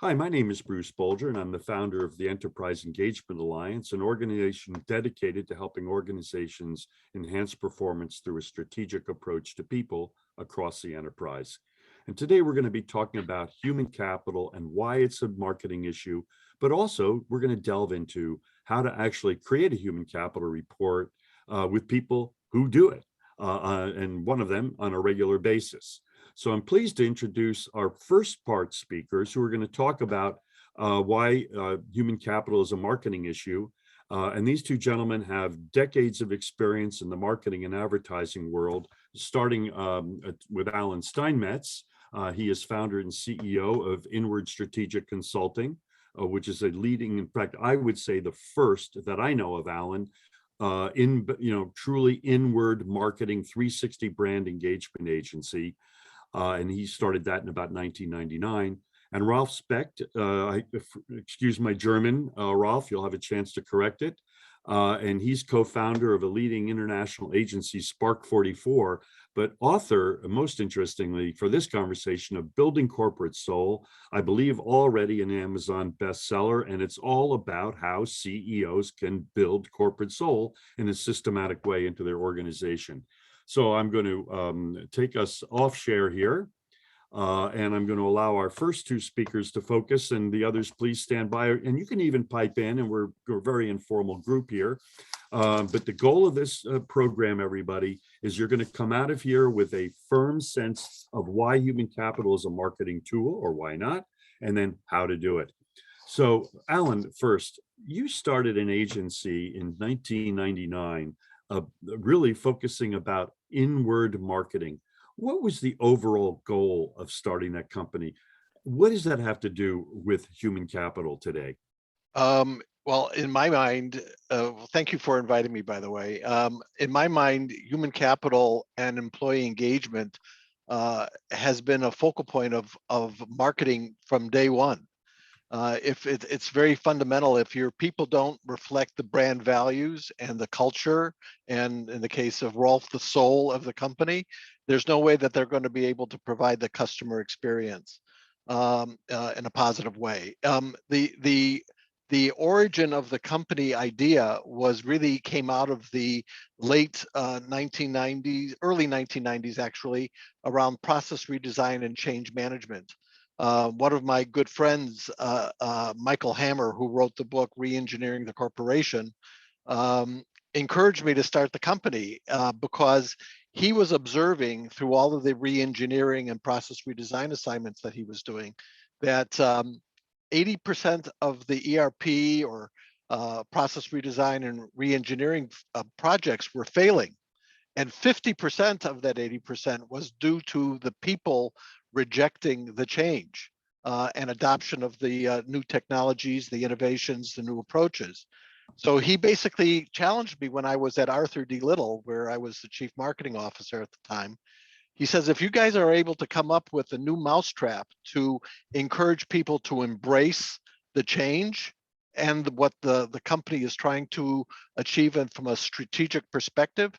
Hi, my name is Bruce Bolger, and I'm the founder of the Enterprise Engagement Alliance, an organization dedicated to helping organizations enhance performance through a strategic approach to people across the enterprise. And today we're going to be talking about human capital and why it's a marketing issue, but also we're going to delve into how to actually create a human capital report with people who do it, and one of them on a regular basis. So I'm pleased to introduce our first part speakers who are going to talk about why human capital is a marketing issue. And these two gentlemen have decades of experience in the marketing and advertising world, starting with Allan Steinmetz. He is founder and CEO of Inward Strategic Consulting, which is a leading, in fact, I would say the first that I know of, Allan, truly inward marketing 360 brand engagement agency. And he started that in about 1999. And Ralf Specht, excuse my German, Ralf, you'll have a chance to correct it. And he's co-founder of a leading international agency, Spark 44, but author, most interestingly for this conversation, of Building Corporate Soul, I believe already an Amazon bestseller. And it's all about how CEOs can build corporate soul in a systematic way into their organization. So I'm going to take us off share here, and I'm going to allow our first two speakers to focus, and the others please stand by. And you can even pipe in, and we're a very informal group here. But the goal of this program, everybody, is you're going to come out of here with a firm sense of why human capital is a marketing tool, or why not, and then how to do it. So Allan, first, you started an agency in 1999, really focusing about inward marketing. What was the overall goal of starting that company? What does that have to do with human capital today? Well, in my mind, thank you for inviting me, by the way. In my mind, human capital and employee engagement has been a focal point of marketing from day one. It's very fundamental. If your people don't reflect the brand values and the culture, and in the case of Rolf, the soul of the company, there's no way that they're going to be able to provide the customer experience in a positive way. The origin of the company idea really came out of the late 1990s, early 1990s actually, around process redesign and change management. One of my good friends, Michael Hammer, who wrote the book Re-Engineering the Corporation, encouraged me to start the company because he was observing through all of the re-engineering and process redesign assignments that he was doing that 80% of the ERP or process redesign and re-engineering projects were failing. And 50% of that 80% was due to the people rejecting the change and adoption of the new technologies, the innovations, the new approaches. So he basically challenged me when I was at Arthur D. Little, where I was the chief marketing officer at the time. He says, if you guys are able to come up with a new mousetrap to encourage people to embrace the change and what the company is trying to achieve, and from a strategic perspective,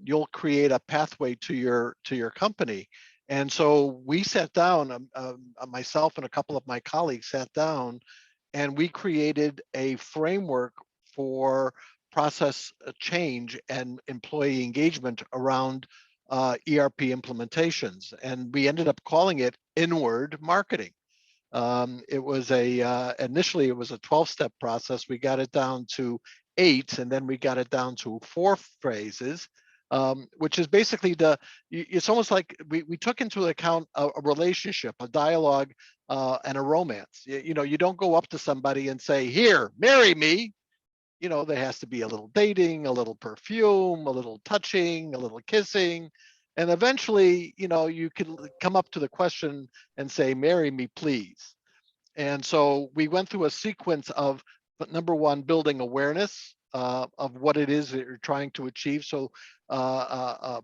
you'll create a pathway to your company. And so we sat down, myself and a couple of my colleagues sat down, and we created a framework for process change and employee engagement around ERP implementations. And we ended up calling it inward marketing. It was initially it was a 12-step process. We got it down to 8, and then we got it down to 4 phases, which is basically it's almost like we took into account a relationship, a dialogue, and a romance. You don't go up to somebody and say, here, marry me. There has to be a little dating, a little perfume, a little touching, a little kissing. And eventually, you can come up to the question and say, marry me, please. And so we went through a sequence of, number one, building awareness of what it is that you're trying to achieve, so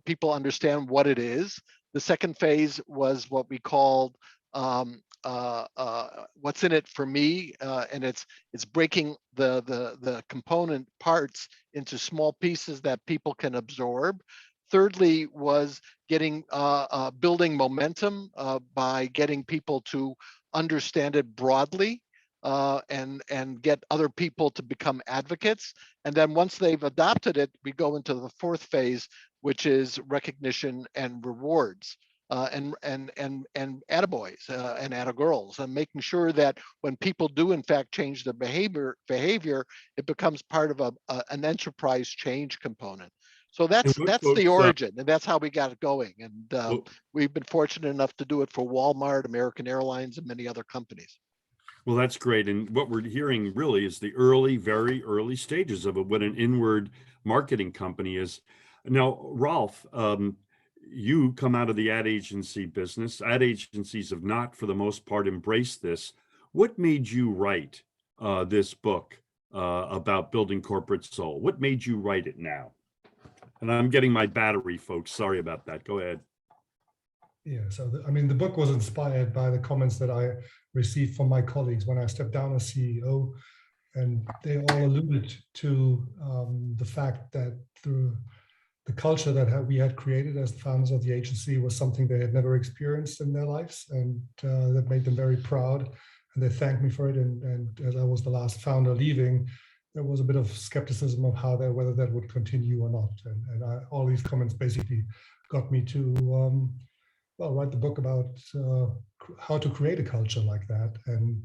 people understand what it is. The second phase was what we called what's in it for me, and it's breaking the component parts into small pieces that people can absorb. Thirdly was getting building momentum by getting people to understand it broadly and get other people to become advocates. And then once they've adopted it, we go into the fourth phase, which is recognition and rewards. And attaboys and attagirls, and making sure that when people do in fact change their behavior, it becomes part of an enterprise change component. So And that's what the folks, origin, and that's how we got it going. And well, we've been fortunate enough to do it for Walmart, American Airlines, and many other companies. well, that's great. And what we're hearing really is the early, very early stages of what an inward marketing company is. Now, Ralf, you come out of the ad agency business. Ad agencies have not, for the most part, embraced this. What made you write this book about building corporate soul? What made you write it now? And I'm getting my battery, folks. Sorry about that. Go ahead. Yeah, so I mean, the book was inspired by the comments that I received from my colleagues when I stepped down as CEO, and they all alluded to the fact that the culture that we had created as the founders of the agency was something they had never experienced in their lives, and that made them very proud. And they thanked me for it. And as I was the last founder leaving, there was a bit of skepticism of whether that would continue or not. And all these comments basically got me to write the book about how to create a culture like that. And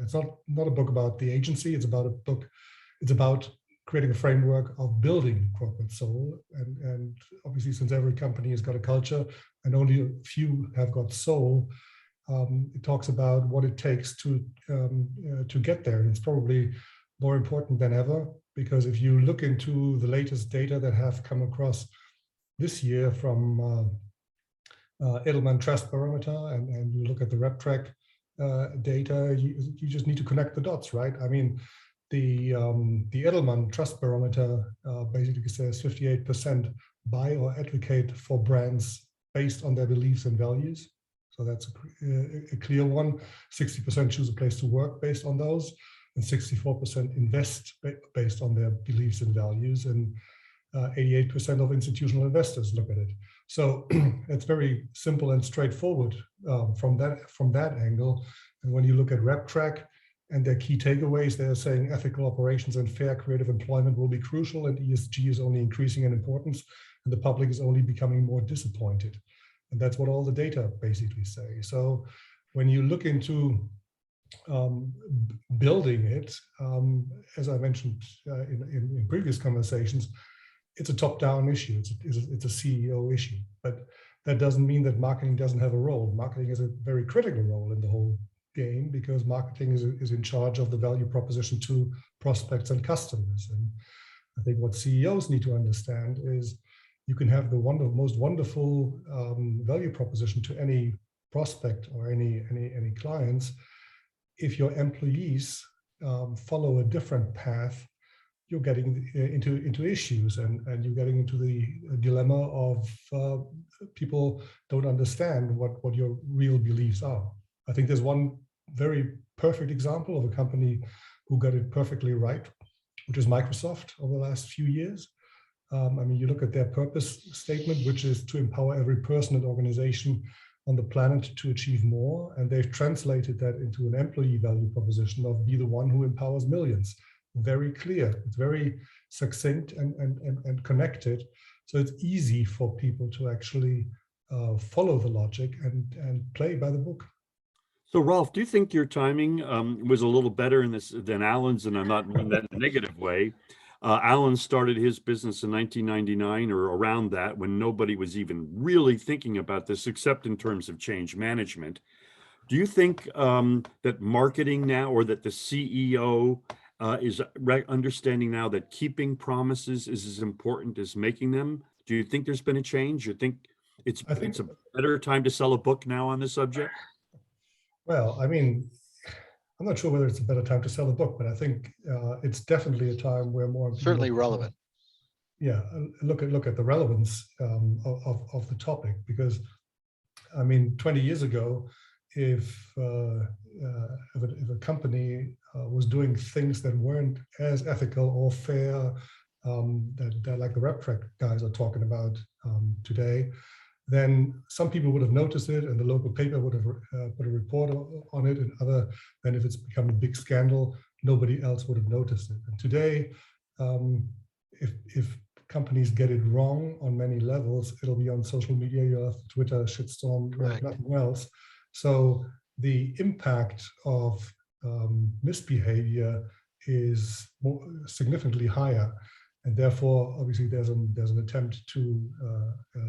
it's not a book about the agency. It's about It's about creating a framework of building corporate soul. And obviously, since every company has got a culture and only a few have got soul, it talks about what it takes to get there. And it's probably more important than ever, because if you look into the latest data that have come across this year from Edelman Trust Barometer, and you look at the RepTrak data, you just need to connect the dots, right? I mean, the Edelman Trust Barometer basically says 58% buy or advocate for brands based on their beliefs and values. So that's a clear one. 60% choose a place to work based on those, and 64% invest based on their beliefs and values, and 88% of institutional investors look at it. So it's very simple and straightforward from that angle. And when you look at RepTrak and their key takeaways, they're saying ethical operations and fair creative employment will be crucial, and ESG is only increasing in importance, and the public is only becoming more disappointed. And that's what all the data basically say. So when you look into building it, as I mentioned in previous conversations, it's a top-down issue. It's a CEO issue, but that doesn't mean that marketing doesn't have a role. Marketing has a very critical role in the whole game, because marketing is in charge of the value proposition to prospects and customers. And I think what CEOs need to understand is you can have the most wonderful value proposition to any prospect or any clients. If your employees follow a different path, you're getting into issues, and you're getting into the dilemma of people don't understand what your real beliefs are. I think there's one very perfect example of a company who got it perfectly right, which is Microsoft over the last few years. I mean, you look at their purpose statement, which is to empower every person and organization on the planet to achieve more. And they've translated that into an employee value proposition of be the one who empowers millions. Very clear, it's very succinct and connected. So it's easy for people to actually follow the logic and play by the book. So, Ralf, do you think your timing was a little better in this than Allan's? And I'm not meaning that in a negative way. Allan started his business in 1999 or around that, when nobody was even really thinking about this, except in terms of change management. Do you think that marketing now, or that the CEO is understanding now that keeping promises is as important as making them? Do you think there's been a change? You think it's a better time to sell a book now on this subject? Well, I mean, I'm not sure whether it's a better time to sell a book, but I think it's definitely a time where more certainly relevant. Yeah, look at the relevance of the topic, because I mean, 20 years ago, if a company was doing things that weren't as ethical or fair, that like the RepTrak guys are talking about today, then some people would have noticed it and the local paper would have put a report on it, and then if it's become a big scandal, nobody else would have noticed it. And today, if companies get it wrong on many levels, it'll be on social media, you'll have Twitter shitstorm, nothing else. So the impact of misbehavior is significantly higher. And therefore, obviously, there's an attempt to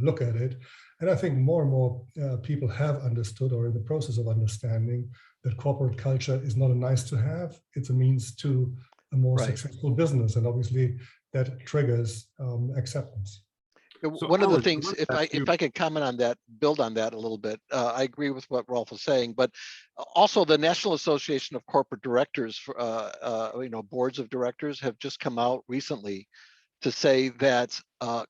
look at it. And I think more and more people have understood, or in the process of understanding, that corporate culture is not a nice to have, it's a means to a more successful business. And obviously, that triggers acceptance. So one of the things, if I could comment on that, build on that a little bit, I agree with what Ralf was saying, but also the National Association of Corporate Directors, boards of directors have just come out recently to say that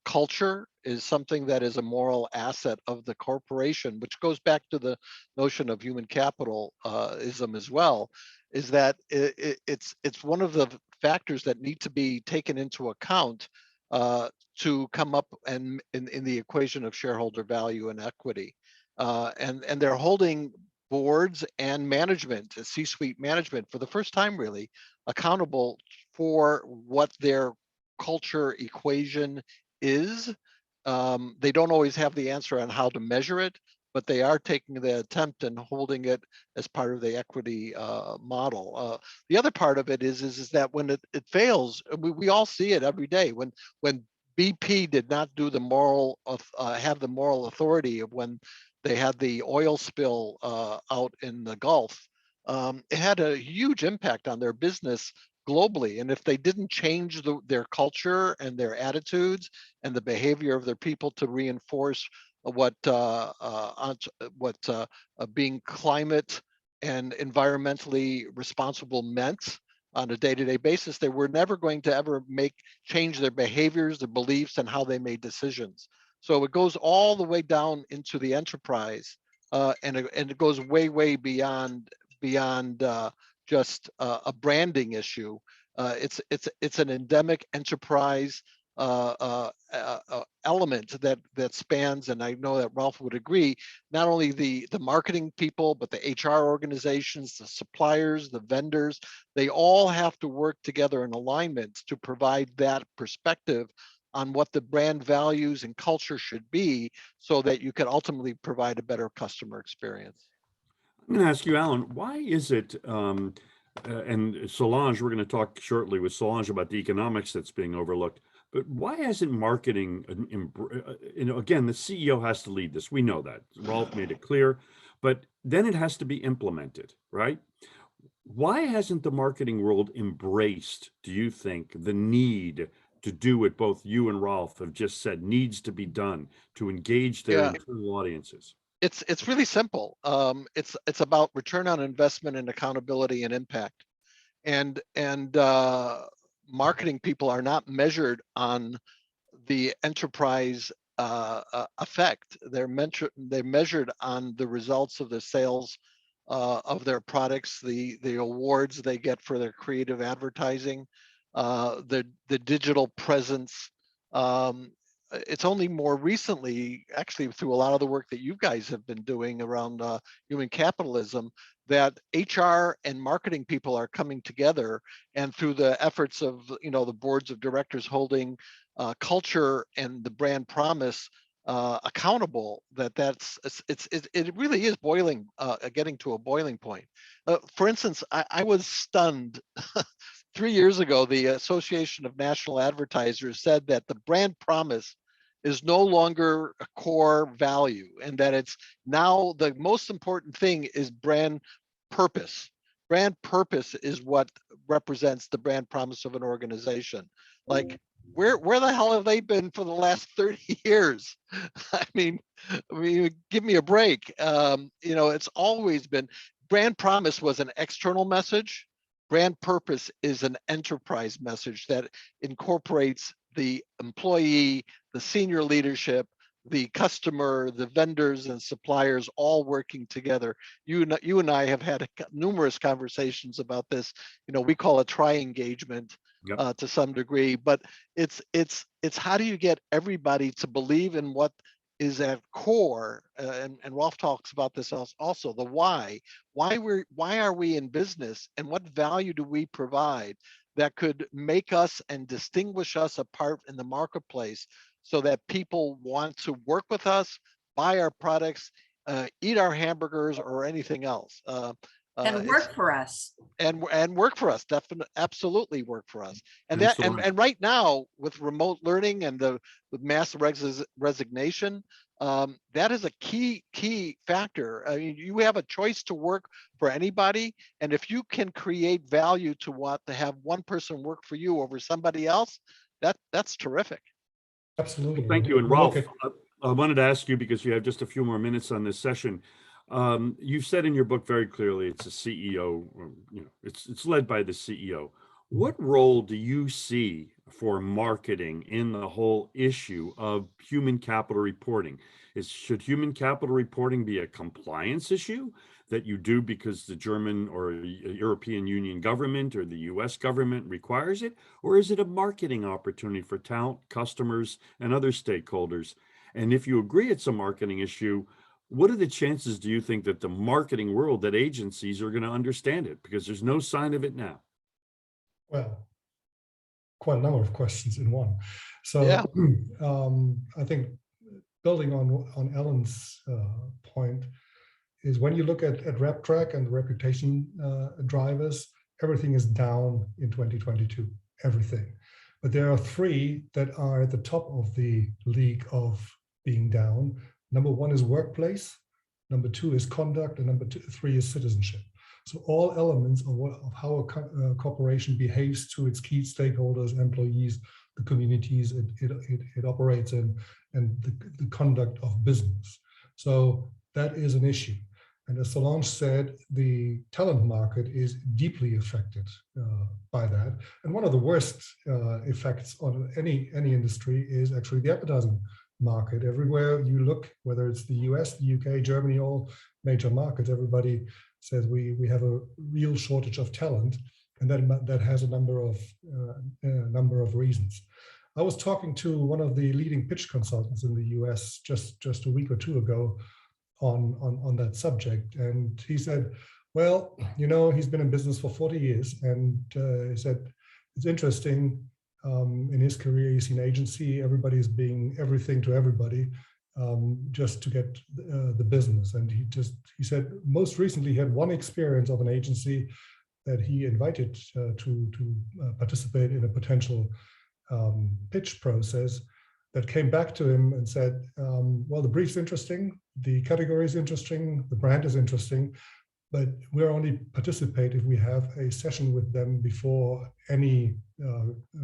culture is something that is a moral asset of the corporation, which goes back to the notion of human capitalism as well, is that it's one of the factors that need to be taken into account to come up and in the equation of shareholder value and equity. And they're holding boards and management, C-suite management, for the first time really, accountable for what their culture equation is. They don't always have the answer on how to measure it, but they are taking the attempt and holding it as part of the equity model. The other part of it is that when it fails, we all see it every day. When BP did not do the moral have the moral authority of when they had the oil spill out in the Gulf, it had a huge impact on their business globally. And if they didn't change their culture and their attitudes and the behavior of their people to reinforce what being climate and environmentally responsible meant on a day-to-day basis, they were never going to ever change their behaviors, their beliefs, and how they made decisions. So it goes all the way down into the enterprise, and it goes way beyond just a branding issue. It's an endemic enterprise element that spans, and I know that Ralf would agree, not only the marketing people, but the HR organizations, the suppliers, the vendors, they all have to work together in alignment to provide that perspective on what the brand values and culture should be, so that you can ultimately provide a better customer experience. I'm going to ask you, Allan, why is it, and Solange, we're going to talk shortly with Solange about the economics that's being overlooked, but why hasn't marketing, again, the CEO has to lead this. We know that. Ralf made it clear, but then it has to be implemented, right? Why hasn't the marketing world embraced, do you think, the need to do what both you and Ralf have just said needs to be done to engage their internal audiences? It's really simple. It's about return on investment and accountability and impact. And marketing people are not measured on the enterprise effect. They're measured on the results of the sales of their products, the awards they get for their creative advertising, the digital presence. It's only more recently, actually through a lot of the work that you guys have been doing around human capitalism, that HR and marketing people are coming together, and through the efforts of the boards of directors holding culture and the brand promise accountable, it really is getting to a boiling point. For instance, I was stunned. 3 years ago, the Association of National Advertisers said that the brand promise is no longer a core value, and that it's now the most important thing is brand purpose. Brand purpose is what represents the brand promise of an organization. Like, where the hell have they been for the last 30 years? I mean, give me a break. It's always been, brand promise was an external message. Brand purpose is an enterprise message that incorporates the employee, the senior leadership, the customer, the vendors and suppliers all working together. You and I have had numerous conversations about this. We call it tri-engagement to some degree, but it's how do you get everybody to believe in what is at core, and Ralf talks about this also, the why. Why are we in business, and what value do we provide that could make us and distinguish us apart in the marketplace so that people want to work with us, buy our products, eat our hamburgers or anything else. And work for us. And work for us, definitely, absolutely work for us. And Thanks that a lot. and right now with remote learning and the with mass resignation, that is a key factor. I mean, you have a choice to work for anybody, and if you can create value to have one person work for you over somebody else, that's terrific. Absolutely. Thank you. And Well, Ralph, okay. I wanted to ask you, because you have just a few more minutes on this session. You said in your book very clearly it's a CEO, or, it's led by the CEO. What role do you see for marketing in the whole issue of human capital reporting? Should human capital reporting be a compliance issue that you do because the German or European Union government or the US government requires it? Or is it a marketing opportunity for talent, customers, and other stakeholders? And if you agree it's a marketing issue, what are the chances, do you think, that the marketing world, that agencies are going to understand it? Because there's no sign of it now. Well, quite a number of questions in one. So Yeah. I think building on Allan's point is when you look at RepTrak and reputation drivers, everything is down in 2022, everything. But there are three that are at the top of the league of being down. Number one is workplace, number two is conduct, and number three is citizenship. So all elements of how a corporation behaves to its key stakeholders, employees, the communities it operates in, and the conduct of business. So that is an issue. And as Solange said, the talent market is deeply affected by that. And one of the worst effects on any industry is actually the advertising market. Everywhere you look, whether it's the US, the UK, Germany, all major markets, everybody says we have a real shortage of talent, and that has a number of reasons. I was talking to one of the leading pitch consultants in the US just a week or two ago on that subject, and he said, well, he's been in business for 40 years, and he said it's interesting. In his career, he's seen agency, everybody's being everything to everybody, just to get the business. And he said most recently he had one experience of an agency that he invited to participate in a potential pitch process, that came back to him and said, well, the brief's interesting, the category is interesting, the brand is interesting, but we're only participate if we have a session with them before any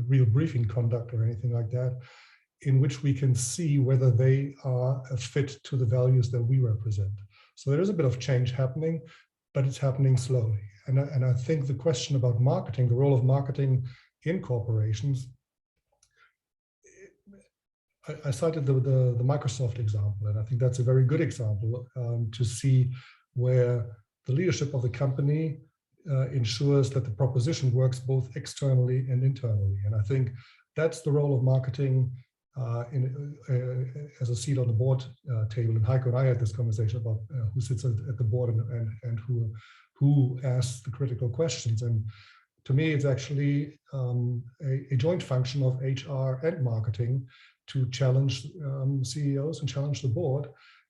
real briefing conduct or anything like that, in which we can see whether they are a fit to the values that we represent. So there is a bit of change happening, but it's happening slowly. And I think the question about marketing, the role of marketing in corporations, I cited the Microsoft example, and I think that's a very good example to see where the leadership of the company ensures that the proposition works both externally and internally. And I think that's the role of marketing as a seat on the board table. And Heiko and I had this conversation about who sits at the board and who asks the critical questions. And to me, it's actually a joint function of HR and marketing to challenge CEOs and challenge the board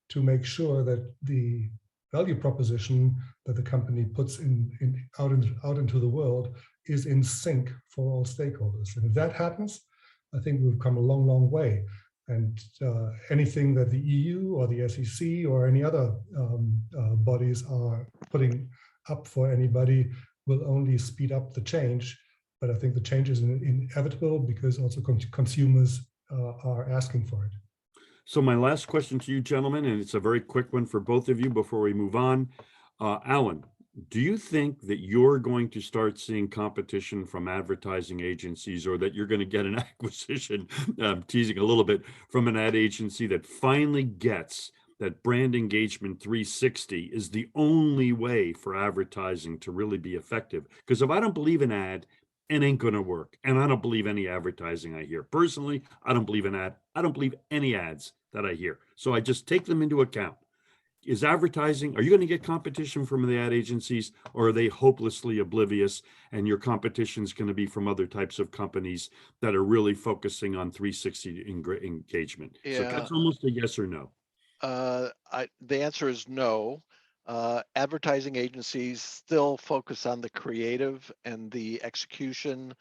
to make sure that the value proposition that the company puts out into the world is in sync for all stakeholders. And if that happens, I think we've come a long, long way. And anything that the EU or the SEC or any other bodies are putting up for anybody will only speed up the change. But I think the change is inevitable because also consumers are asking for it. So my last question to you, gentlemen, and it's a very quick one for both of you before we move on. Allan, do you think that you're going to start seeing competition from advertising agencies, or that you're going to get an acquisition, teasing a little bit, from an ad agency that finally gets that brand engagement 360 is the only way for advertising to really be effective? Because if I don't believe an ad, it ain't going to work. And I don't believe any advertising I hear. Personally, I don't believe an ad. I don't believe any ads that I hear. So I just take them into account. Is advertising, are you going to get competition from the ad agencies, or are they hopelessly oblivious and your competition is going to be from other types of companies that are really focusing on 360 engagement? So Yeah. that's almost a yes or no. The answer is no. Advertising agencies still focus on the creative and the execution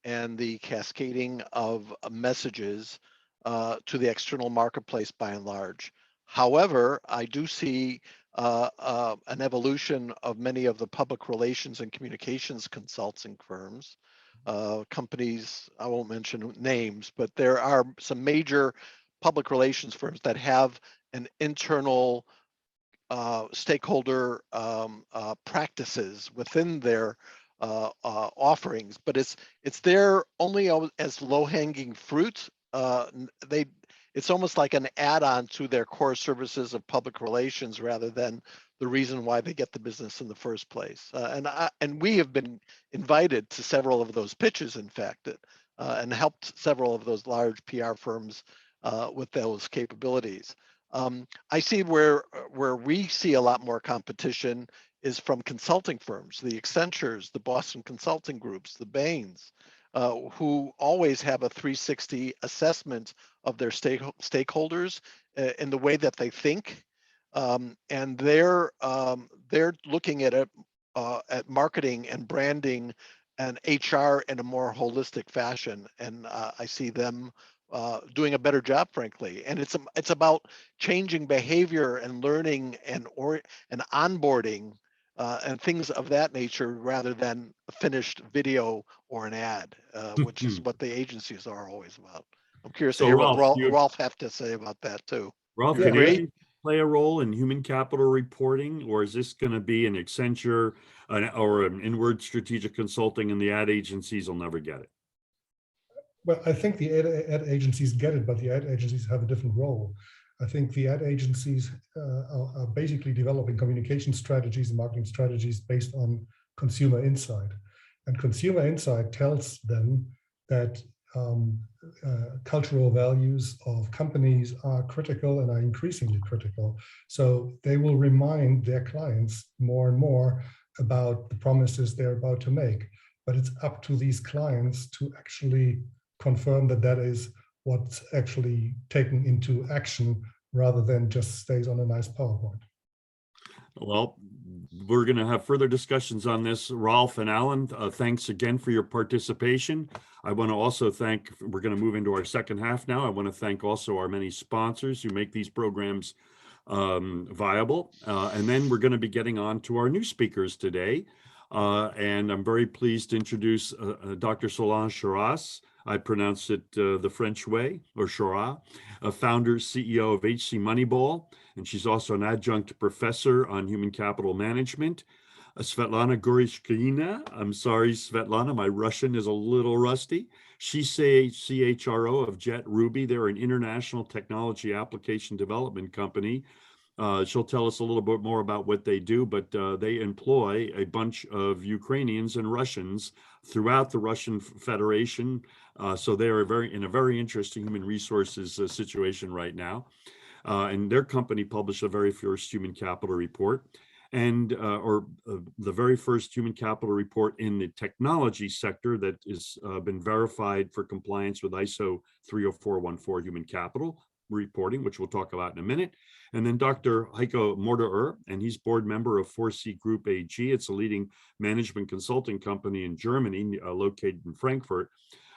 and the cascading of messages to the external marketplace by and large. However, I do see an evolution of many of the public relations and communications consulting firms, companies, I won't mention names, but there are some major public relations firms that have an internal stakeholder practices within their offerings, but it's there only as low-hanging fruit. It's almost like an add-on to their core services of public relations rather than the reason why they get the business in the first place. And we have been invited to several of those pitches, in fact, and helped several of those large PR firms with those capabilities. I see where we see a lot more competition is from consulting firms, the Accentures, the Boston Consulting Groups, the Bains, who always have a 360 assessment of their stakeholders in the way that they think, and they're looking at marketing and branding and HR in a more holistic fashion, and I see them doing a better job, frankly. And it's about changing behavior and learning and onboarding and things of that nature rather than a finished video or an ad, which is what the agencies are always about. I'm curious to So hear what Ralph, Ralph have to say about that too. Ralph, You can agree? agents play a role in human capital reporting, or is this going to be an Accenture or an inward strategic consulting and the ad agencies will never get it? Well, I think the ad agencies get it, but the ad agencies have a different role. I think the ad agencies are basically developing communication strategies and marketing strategies based on consumer insight. And consumer insight tells them that cultural values of companies are critical and are increasingly critical. So they will remind their clients more and more about the promises they're about to make. But it's up to these clients to actually confirm that that is what's actually taken into action rather than just stays on a nice PowerPoint. Well, we're going to have further discussions on this. Ralf and Allan, thanks again for your participation. I want to also thank, we're going to move into our second half now. I want to thank also our many sponsors who make these programs viable. And then we're going to be getting on to our new speakers today. And I'm very pleased to introduce Dr. Solange Charras. I pronounce it the French way, or Charras, a founder, CEO of HC Moneyball, and she's also an adjunct professor on human capital management. Svetlana Gorishkina, I'm sorry, Svetlana, my Russian is a little rusty. She's CHRO of Jet Ruby. They're an international technology application development company. She'll tell us a little bit more about what they do, but they employ a bunch of Ukrainians and Russians throughout the Russian Federation. So they are in a very interesting human resources situation right now. And their company published the very first human capital report, and the very first human capital report in the technology sector that has been verified for compliance with ISO 30414 human capital reporting, which we'll talk about in a minute. And then Dr. Heiko Morderer, and he's board member of 4C Group AG. It's a leading management consulting company in Germany, located in Frankfurt.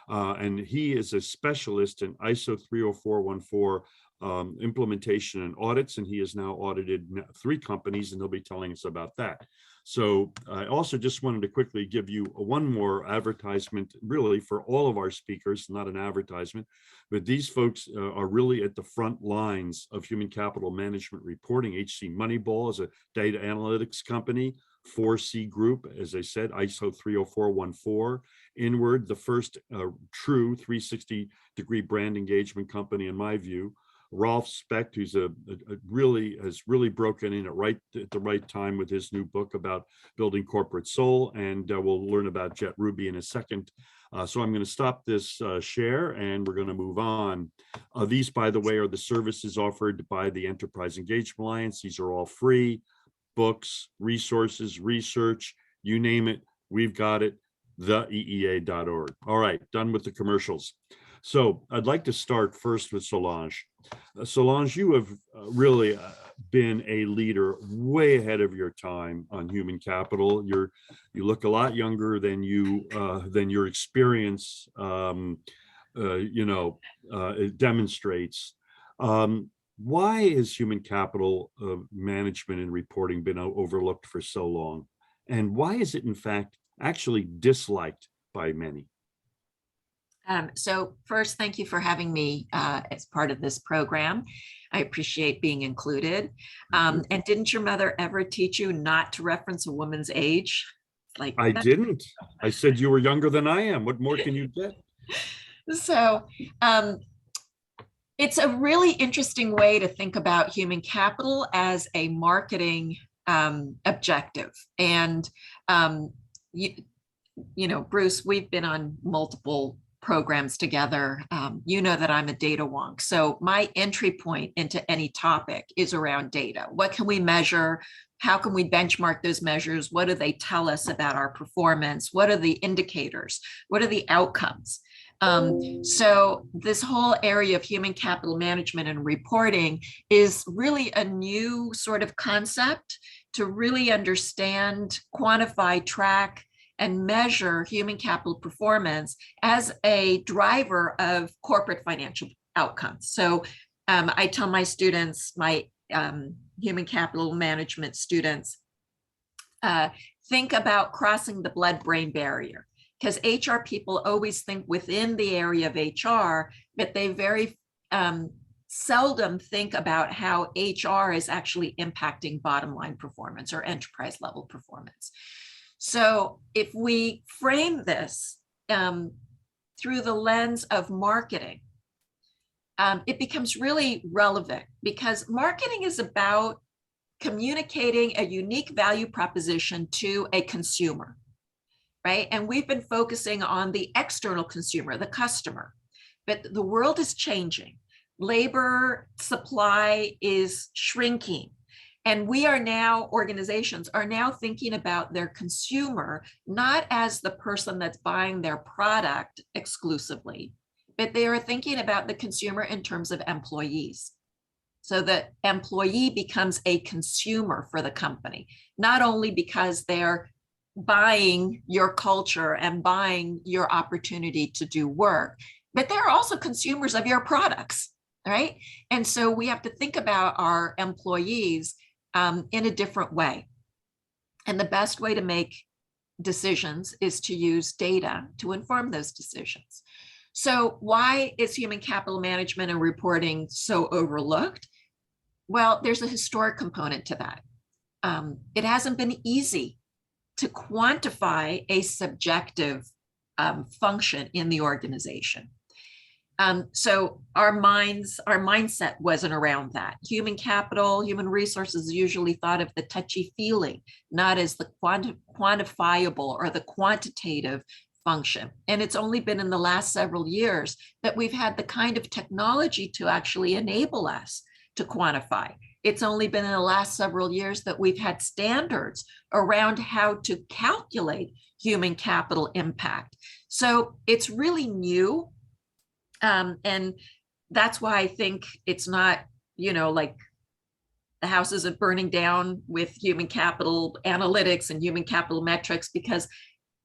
And he is a specialist in ISO 30414 implementation and audits, and he has now audited 3 companies, and he'll be telling us about that. So I also just wanted to quickly give you one more advertisement, really, for all of our speakers, not an advertisement, but these folks are really at the front lines of human capital management reporting. HC Moneyball is a data analytics company. 4C Group, as I said, ISO 30414. Inward, the first true 360-degree brand engagement company, in my view. Ralf Specht, who's really has really broken in at the right time with his new book about building corporate soul, and we'll learn about Jet Ruby in a second. So I'm going to stop this share, and we're going to move on. These, by the way, are the services offered by the Enterprise Engagement Alliance. These are all free. Books, resources, research, you name it, we've got it. theeea.org. All right, done with the commercials. So I'd like to start first with Solange. Solange, you have really been a leader way ahead of your time on human capital. You look a lot younger than your experience it demonstrates. Why has human capital management and reporting been overlooked for so long? And why is it, in fact, actually disliked by many? So first, thank you for having me as part of this program. I appreciate being included. And didn't your mother ever teach you not to reference a woman's age? Like I didn't. I said you were younger than I am. What more can you get? So it's a really interesting way to think about human capital as a marketing objective. And, Bruce, we've been on multiple programs together. You know that I'm a data wonk. So my entry point into any topic is around data. What can we measure? How can we benchmark those measures? What do they tell us about our performance? What are the indicators? What are the outcomes? So this whole area of human capital management and reporting is really a new sort of concept to really understand, quantify, track, and measure human capital performance as a driver of corporate financial outcomes. So I tell my students, my human capital management students, think about crossing the blood-brain barrier, because HR people always think within the area of HR, but they very seldom think about how HR is actually impacting bottom line performance or enterprise level performance. So if we frame this through the lens of marketing, it becomes really relevant, because marketing is about communicating a unique value proposition to a consumer, right? And we've been focusing on the external consumer, the customer, but the world is changing. Labor supply is shrinking. And we are now, organizations are now thinking about their consumer, not as the person that's buying their product exclusively, but they are thinking about the consumer in terms of employees. So the employee becomes a consumer for the company, not only because they're buying your culture and buying your opportunity to do work, but they're also consumers of your products, right? And so we have to think about our employees in a different way. And the best way to make decisions is to use data to inform those decisions. So why is human capital management and reporting so overlooked? Well, there's a historic component to that. It hasn't been easy to quantify a subjective function in the organization. So our mindset wasn't around that. Human capital, human resources is usually thought of the touchy feeling, not as the quantifiable or the quantitative function. And it's only been in the last several years that we've had the kind of technology to actually enable us to quantify. It's only been in the last several years that we've had standards around how to calculate human capital impact. So it's really new. And that's why I think it's not, like the house isn't burning down with human capital analytics and human capital metrics, because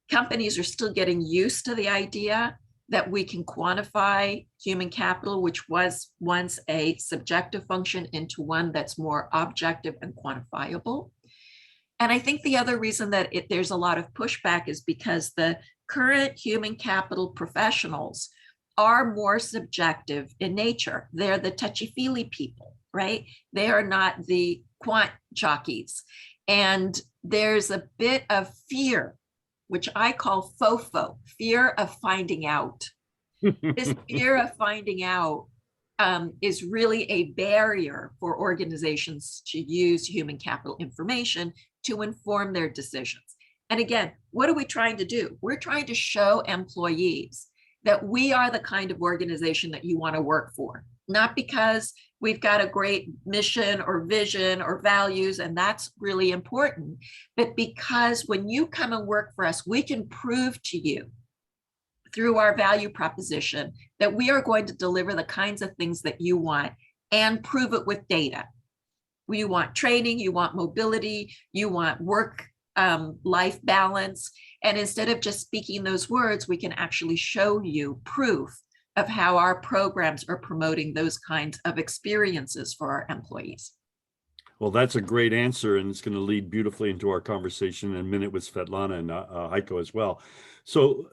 companies are still getting used to the idea that we can quantify human capital, which was once a subjective function, into one that's more objective and quantifiable. And I think the other reason that there's a lot of pushback is because the current human capital professionals are more subjective in nature. They're the touchy-feely people, right? They are not the quant jockeys. And there's a bit of fear, which I call FOFO, fear of finding out. This fear of finding out is really a barrier for organizations to use human capital information to inform their decisions. And again, what are we trying to do? We're trying to show employees that we are the kind of organization that you want to work for, not because we've got a great mission or vision or values, and that's really important, but because when you come and work for us, we can prove to you through our value proposition that we are going to deliver the kinds of things that you want and prove it with data. You want training, you want mobility, you want work life balance. And instead of just speaking those words, we can actually show you proof of how our programs are promoting those kinds of experiences for our employees. Well, that's a great answer, and it's going to lead beautifully into our conversation in a minute with Svetlana and Heiko as well. So,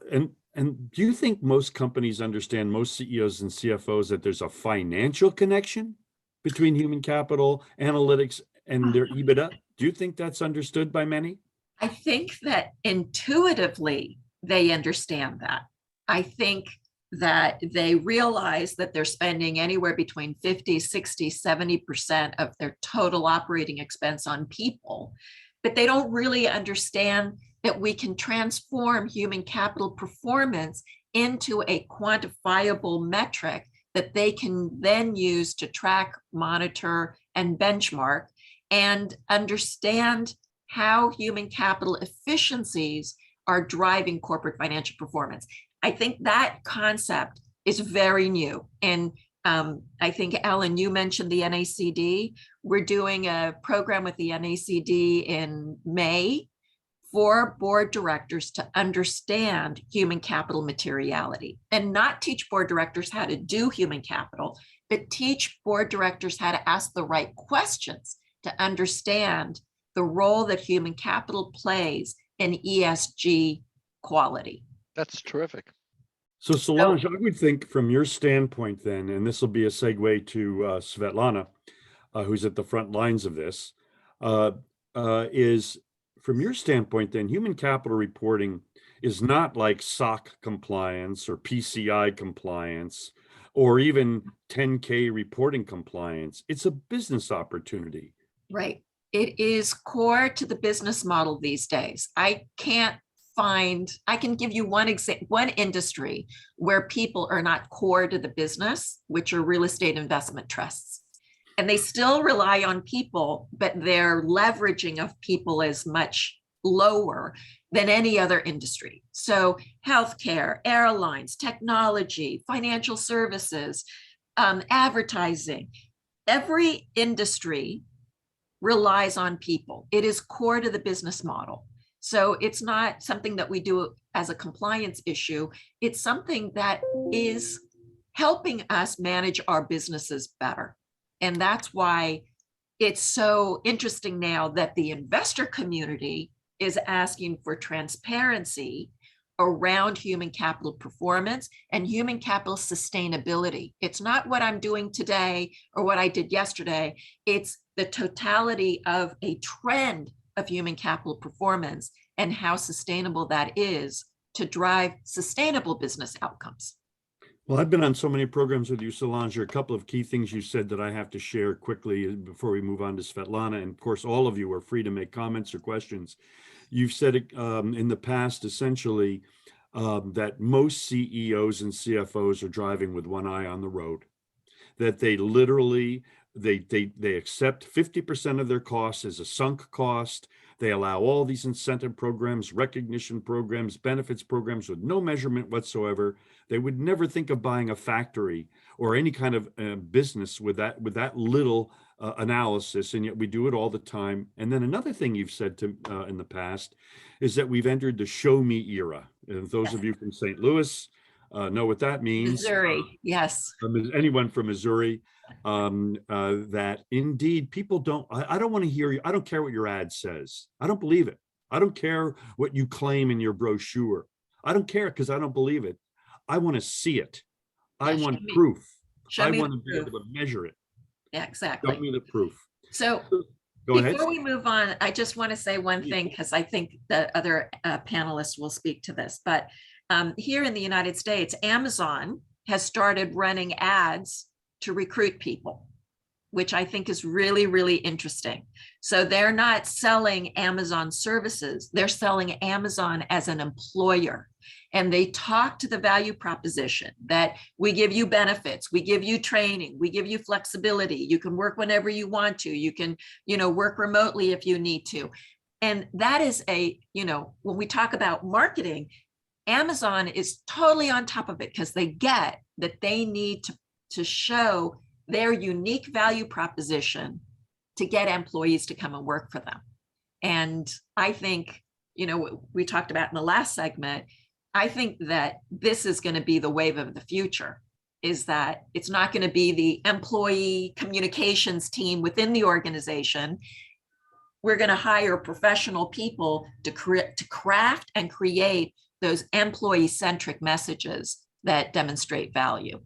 and do you think most companies understand, most CEOs and CFOs, that there's a financial connection between human capital, analytics, and their EBITDA? Do you think that's understood by many? I think that intuitively they understand that. I think that they realize that they're spending anywhere between 50, 60, 70% of their total operating expense on people, but they don't really understand that we can transform human capital performance into a quantifiable metric that they can then use to track, monitor, and benchmark, and understand how human capital efficiencies are driving corporate financial performance. I think that concept is very new. And I think, Allan, you mentioned the NACD. We're doing a program with the NACD in May for board directors to understand human capital materiality, and not teach board directors how to do human capital, but teach board directors how to ask the right questions to understand the role that human capital plays in ESG quality. That's terrific. So Solange, I would think from your standpoint then, and this will be a segue to Svetlana, who's at the front lines of this, is from your standpoint then, human capital reporting is not like SOC compliance or PCI compliance or even 10K reporting compliance. It's a business opportunity. Right. It is core to the business model these days. I can give you one industry where people are not core to the business, which are real estate investment trusts. And they still rely on people, but their leveraging of people is much lower than any other industry. So healthcare, airlines, technology, financial services, advertising, every industry relies on people. It is core to the business model. So it's not something that we do as a compliance issue. It's something that is helping us manage our businesses better. And that's why it's so interesting now that the investor community is asking for transparency around human capital performance and human capital sustainability. It's not what I'm doing today or what I did yesterday. It's the totality of a trend of human capital performance and how sustainable that is to drive sustainable business outcomes. Well, I've been on so many programs with you, Solange. A couple of key things you said that I have to share quickly before we move on to Svetlana. And of course, all of you are free to make comments or questions. You've said it in the past, essentially, that most CEOs and CFOs are driving with one eye on the road, that they literally, they accept 50% of their costs as a sunk cost. They allow all these incentive programs, recognition programs, benefits programs with no measurement whatsoever. They would never think of buying a factory or any kind of business with that little analysis, and yet we do it all the time. And then another thing you've said in the past is that we've entered the show me era. And those of you from St. Louis know what that means. Missouri, yes. Anyone from Missouri, that indeed people don't, I don't want to hear you. I don't care what your ad says. I don't believe it. I don't care what you claim in your brochure. I don't care because I don't believe it. I want to see it. I want proof. I want to be able to measure it. Yeah, exactly. Show me the proof. So before we move on, I just want to say one thing, because I think the other panelists will speak to this. But here in the United States, Amazon has started running ads to recruit people, which I think is really, really interesting. So they're not selling Amazon services, they're selling Amazon as an employer. And they talk to the value proposition that we give you benefits, we give you training, we give you flexibility, you can work whenever you want to, you can, work remotely if you need to. And that is when we talk about marketing, Amazon is totally on top of it because they get that they need to show their unique value proposition to get employees to come and work for them. And I think, we talked about in the last segment, I think that this is going to be the wave of the future, is that it's not going to be the employee communications team within the organization. We're going to hire professional people to craft and create those employee-centric messages that demonstrate value.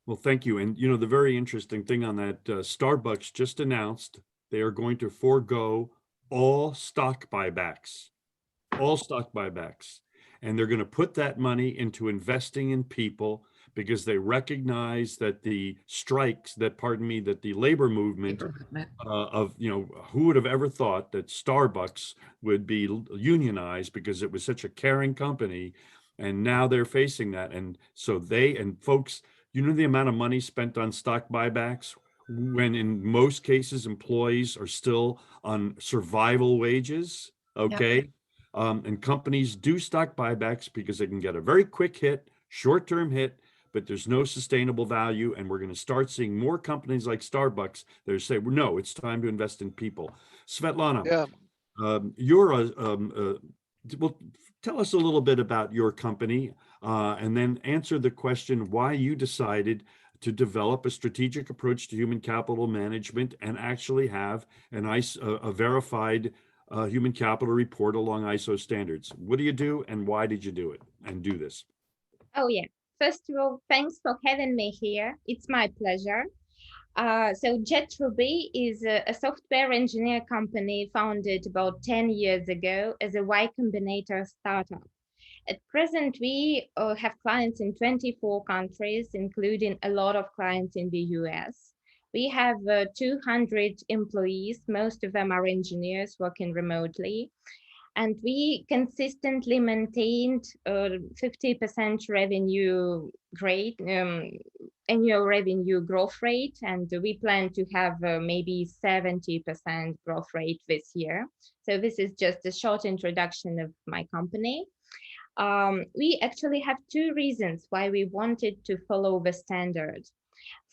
Well, thank you. And, the very interesting thing on that, Starbucks just announced they are going to forego all stock buybacks. And they're going to put that money into investing in people because they recognize that the strikes, that the labor movement who would have ever thought that Starbucks would be unionized because it was such a caring company. And now they're facing that. And so folks, the amount of money spent on stock buybacks when in most cases employees are still on survival wages. Okay. Yep. And companies do stock buybacks because they can get a very quick hit, short-term hit, but there's no sustainable value. And we're going to start seeing more companies like Starbucks that say, well, no, it's time to invest in people. Svetlana, well, tell us a little bit about your company and then answer the question why you decided to develop a strategic approach to human capital management and actually have a verified human capital report along ISO standards. What do you do and why did you do it and do this? Oh, yeah. First of all, thanks for having me here. It's my pleasure. So JetRuby is a software engineer company founded about 10 years ago as a Y Combinator startup. At present, we have clients in 24 countries, including a lot of clients in the US. We have 200 employees. Most of them are engineers working remotely. And we consistently maintained 50% revenue rate, annual revenue growth rate, and we plan to have maybe 70% growth rate this year. So this is just a short introduction of my company. We actually have two reasons why we wanted to follow the standard.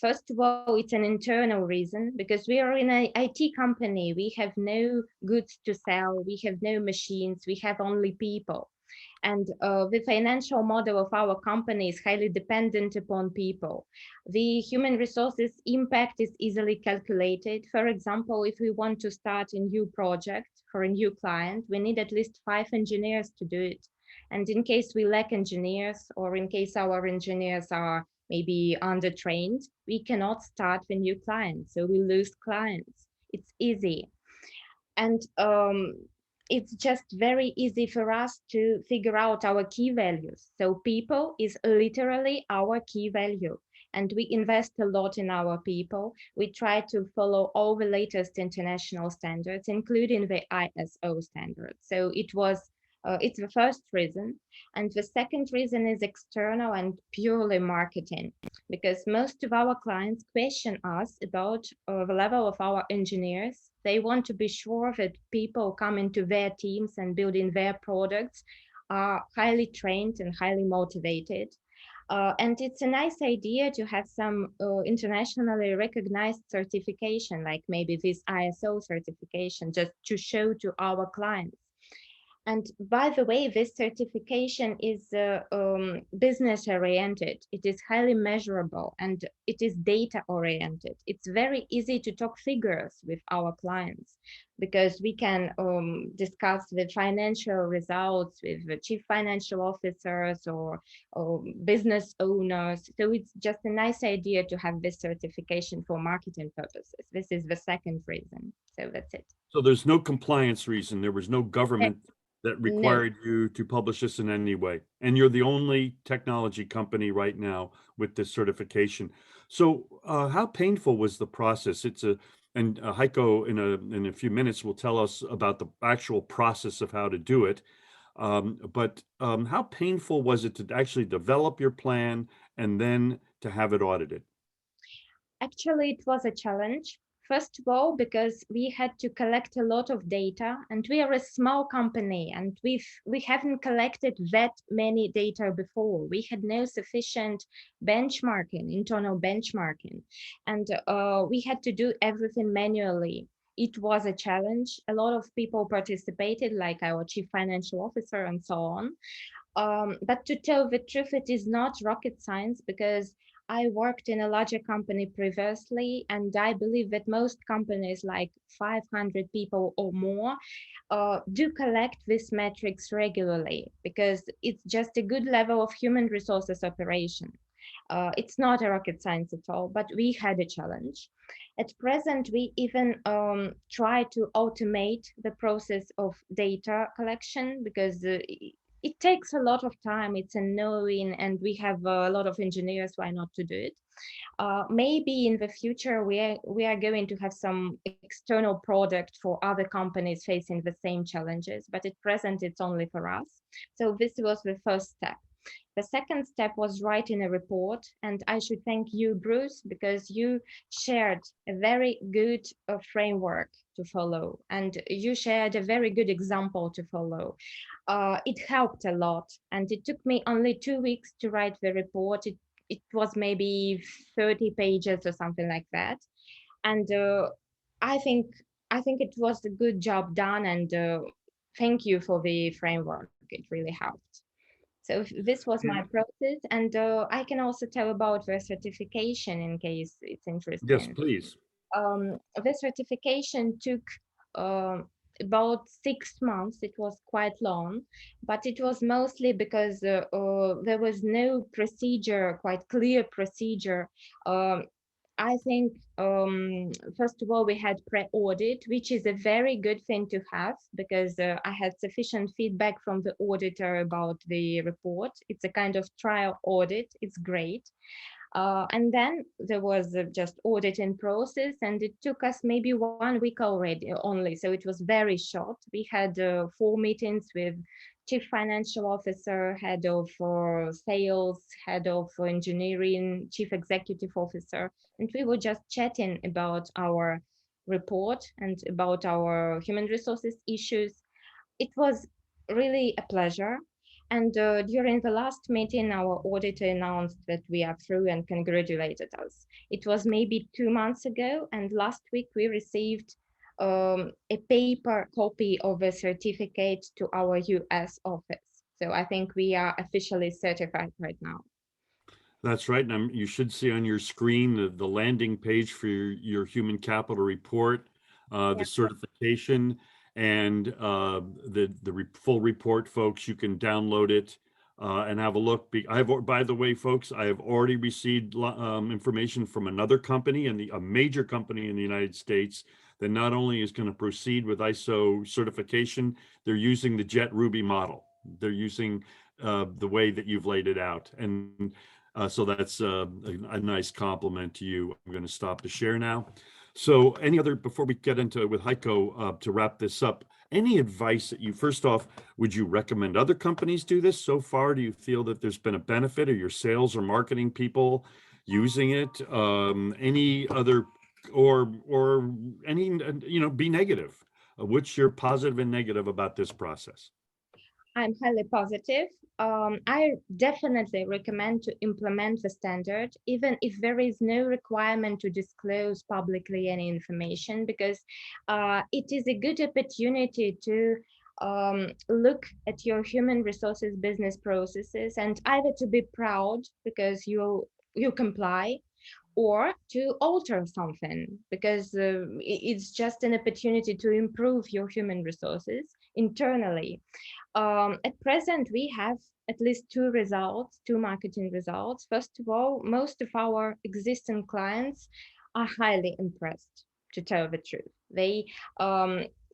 First of all, it's an internal reason because we are in an IT company. We have no goods to sell. We have no machines. We have only people. And the financial model of our company is highly dependent upon people. The human resources impact is easily calculated. For example, if we want to start a new project for a new client, we need at least 5 engineers to do it. And in case we lack engineers, or in case our engineers are maybe undertrained, we cannot start the new client. So we lose clients. It's easy. And it's just very easy for us to figure out our key values. So people is literally our key value. And we invest a lot in our people. We try to follow all the latest international standards, including the ISO standards. So it's the first reason. And the second reason is external and purely marketing, because most of our clients question us about the level of our engineers. They want to be sure that people coming into their teams and building their products are highly trained and highly motivated. And it's a nice idea to have some internationally recognized certification, like maybe this ISO certification, just to show to our clients. And by the way, this certification is business oriented. It is highly measurable and it is data oriented. It's very easy to talk figures with our clients because we can discuss the financial results with the chief financial officers or business owners. So it's just a nice idea to have this certification for marketing purposes. This is the second reason. So that's it. So there's no compliance reason. There was no government that required you to publish this in any way. And you're the only technology company right now with this certification. So how painful was the process? And Heiko in a few minutes will tell us about the actual process of how to do it. But how painful was it to actually develop your plan and then to have it audited? Actually, it was a challenge. First of all, because we had to collect a lot of data, and we are a small company, and we haven't collected that many data before. We had no sufficient benchmarking, internal benchmarking, and we had to do everything manually. It was a challenge. A lot of people participated, like our chief financial officer and so on. But to tell the truth, it is not rocket science, because I worked in a larger company previously, and I believe that most companies, like 500 people or more, do collect these metrics regularly, because it's just a good level of human resources operation. It's not a rocket science at all, but we had a challenge. At present, we even try to automate the process of data collection, because it takes a lot of time. It's a knowing, and we have a lot of engineers. Why not to do it? Maybe in the future we are going to have some external product for other companies facing the same challenges, but at present it's only for us. So this was the first step. The second step was writing a report, and I should thank you, Bruce, because you shared a very good framework to follow, and you shared a very good example to follow. It helped a lot, and it took me only 2 weeks to write the report. It was maybe 30 pages or something like that, and I think it was a good job done, and thank you for the framework. It really helped. So this was my process, and I can also tell about the certification in case it's Yes, interesting. please. The certification took about 6 months. It was quite long, but it was mostly because there was no procedure, quite clear procedure. I think, first of all, we had pre-audit, which is a very good thing to have, because I had sufficient feedback from the auditor about the report. It's a kind of trial audit. It's great. And then there was just auditing process, and it took us maybe 1 week already only. So it was very short. We had 4 meetings with chief financial officer, head of sales, head of engineering, chief executive officer. And we were just chatting about our report and about our human resources issues. It was really a pleasure. And during the last meeting, our auditor announced that we are through and congratulated us. It was maybe 2 months ago, and last week we received a paper copy of a certificate to our US office. So I think we are officially certified right now. That's right. And you should see on your screen the landing page for your human capital report, the certification, and the full report, folks. You can download it and have a look. By the way, folks, I have already received information from another company, and a major company in the United States, that not only is going to proceed with ISO certification, they're using the Jet Ruby model. They're using the way that you've laid it out. And so that's a nice compliment to you. I'm going to stop the share now. So before we get into it with Heiko, to wrap this up, any advice that first off, would you recommend other companies do this? So far, do you feel that there's been a benefit, or your sales or marketing people using it? Any other, or any, be negative. What's your positive and negative about this process? I'm highly positive. I definitely recommend to implement the standard, even if there is no requirement to disclose publicly any information, because it is a good opportunity to look at your human resources business processes, and either to be proud because you comply, or to alter something, because it's just an opportunity to improve your human resources internally. At present, we have at least 2 marketing results. First of all, most of our existing clients are highly impressed, to tell the truth. They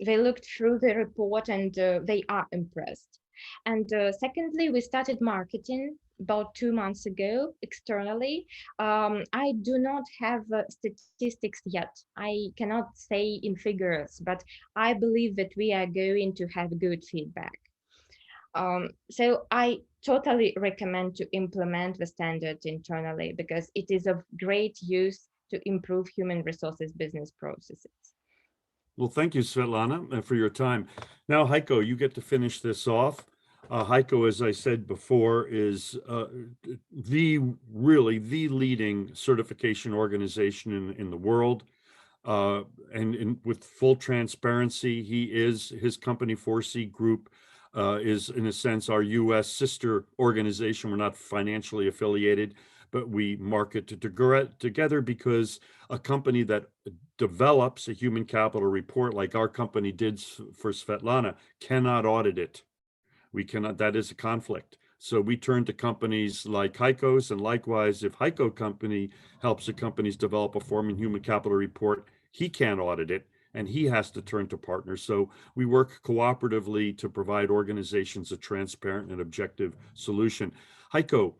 looked through the report, and they are impressed. And secondly, we started marketing about 2 months ago externally. I do not have statistics yet. I cannot say in figures, but I believe that we are going to have good feedback. So I totally recommend to implement the standard internally because it is of great use to improve human resources business processes. Well, thank you, Svetlana, for your time. Now, Heiko, you get to finish this off. Heiko, as I said before, is really the leading certification organization in the world. And with full transparency, his company 4C Group is in a sense our US sister organization. We're not financially affiliated, but we market together because a company that develops a human capital report like our company did for Svetlana cannot audit it. We cannot, that is a conflict. So we turn to companies like Heikos, and likewise, if Heiko company helps the companies develop a formal human capital report, he can't audit it, and he has to turn to partners. So we work cooperatively to provide organizations a transparent and objective solution. Heiko,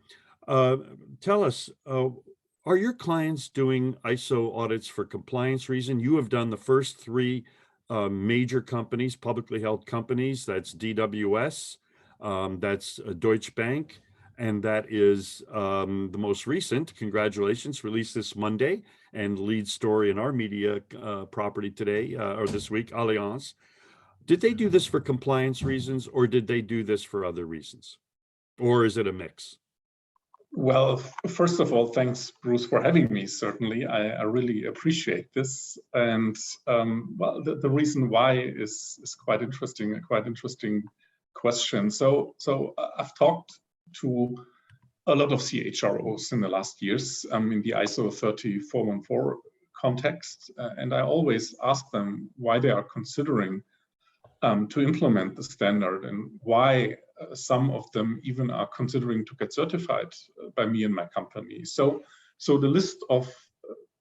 tell us, are your clients doing ISO audits for compliance reason? You have done the first 3 major companies, publicly held companies. That's DWS, that's Deutsche Bank, and that is the most recent, congratulations, released this Monday, and lead story in our media property today, or this week, Allianz. Did they do this for compliance reasons, or did they do this for other reasons? Or is it a mix? Well, first of all, thanks, Bruce, for having me. Certainly, I really appreciate this. And well, the reason why is quite interesting, a quite interesting question. So I've talked to a lot of CHROs in the last years in the ISO 30414 context, and I always ask them why they are considering to implement the standard and why some of them even are considering to get certified by me and my company. So the list of